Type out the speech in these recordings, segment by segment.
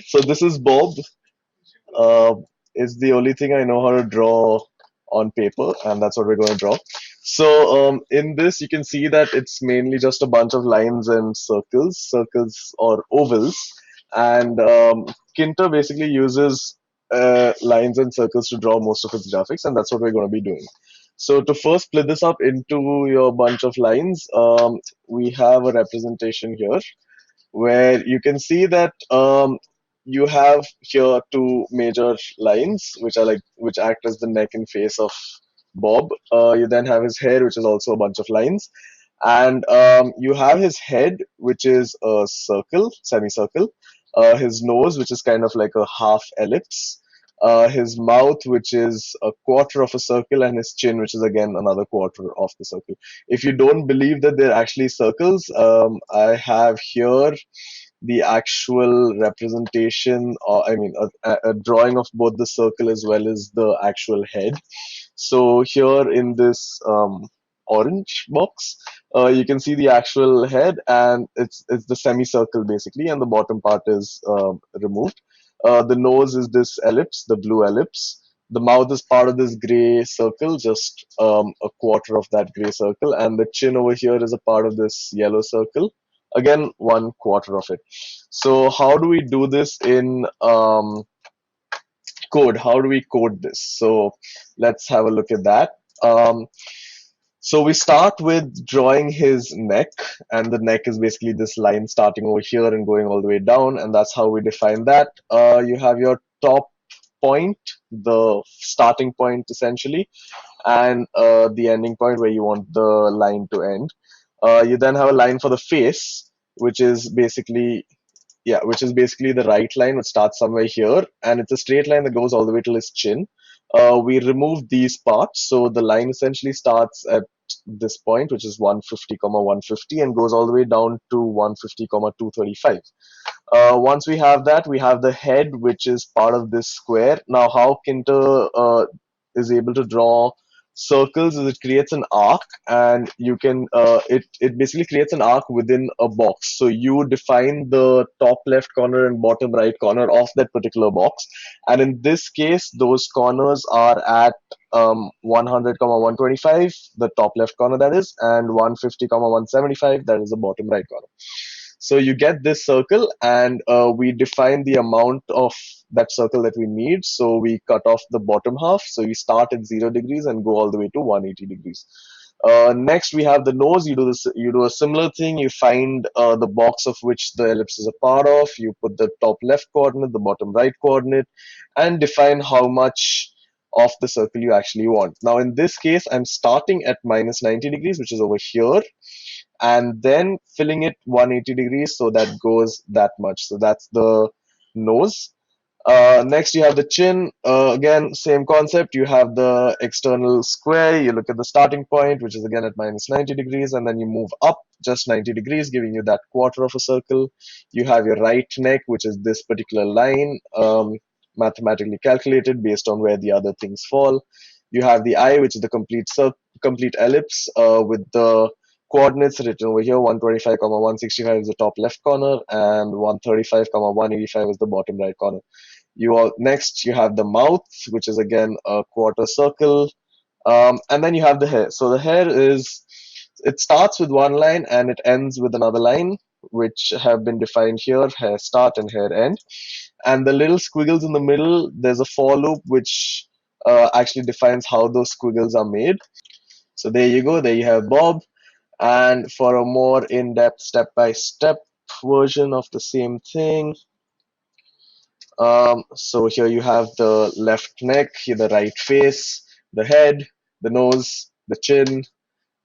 So this is Bob. Uh, is the only thing I know how to draw on paper, and that's what we're going to draw. So in this, you can see that it's mainly just a bunch of lines and circles or ovals, and Kinter basically uses lines and circles to draw most of its graphics, and that's what we're going to be doing. So to first split this up into your bunch of lines, we have a representation here where you can see that you have here two major lines which act as the neck and face of Bob. You then have his hair, which is also a bunch of lines, and you have his head, which is a circle, semicircle. His nose, which is kind of like a half ellipse. His mouth, which is a quarter of a circle, and his chin, which is again another quarter of the circle. If you don't believe that they're actually circles, I have here the actual representation, or I mean, a drawing of both the circle as well as the actual head. So here in this orange box, you can see the actual head, and it's the semicircle basically, and the bottom part is removed. The nose is this ellipse, the blue ellipse. The mouth is part of this gray circle, just a quarter of that gray circle, and the chin over here is a part of this yellow circle. Again, one quarter of it. So how do we do this in code? How do we code this? So let's have a look at that. Um, so we start with drawing his neck, and the neck is basically this line starting over here and going all the way down, and that's how we define that. You have your top point, the starting point essentially, and the ending point where you want the line to end. You then have a line for the face, which is basically which is basically the right line, which starts somewhere here, and it's a straight line that goes all the way till his chin. We remove these parts, so the line essentially starts at this point, which is 150, 150, and goes all the way down to 150, 235. Once we have that, we have the head, which is part of this square. Now, how Kinter is able to draw circles is it creates an arc, and you can it basically creates an arc within a box. So you define the top left corner and bottom right corner of that particular box, and in this case, those corners are at 100, 125, the top left corner that is, and 150, 175, that is the bottom right corner. So you get this circle, and we define the amount of that circle that we need. So we cut off the bottom half. So you start at 0 degrees and go all the way to 180 degrees. Next, we have the nose. You do this. You do a similar thing. You find the box of which the ellipse is a part of. You put the top left coordinate, the bottom right coordinate, and define how much of the circle you actually want. Now, in this case, I'm starting at minus 90 degrees, which is over here, and then filling it 180 degrees, so that goes that much. So that's the nose. Next, you have the chin. Again, same concept. You have the external square. You look at the starting point, which is again at minus 90 degrees, and then you move up just 90 degrees, giving you that quarter of a circle. You have your right neck, which is this particular line, mathematically calculated based on where the other things fall. You have the eye, which is the complete ellipse with the coordinates written over here. 125, 165 is the top left corner, and 135, 185 is the bottom right corner. Next, you have the mouth, which is again a quarter circle, and then you have the hair. So the hair it starts with one line and it ends with another line, which have been defined here: hair start and hair end. And the little squiggles in the middle, there's a for loop which actually defines how those squiggles are made. So there you go. There you have Bob. And for a more in-depth step-by-step version of the same thing, so here you have the left neck, here the right face, the head, the nose, the chin,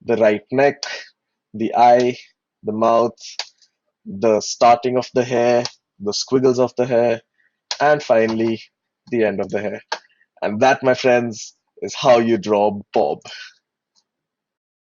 the right neck, the eye, the mouth, the starting of the hair, the squiggles of the hair, and finally the end of the hair. And that, my friends, is how you draw Bob.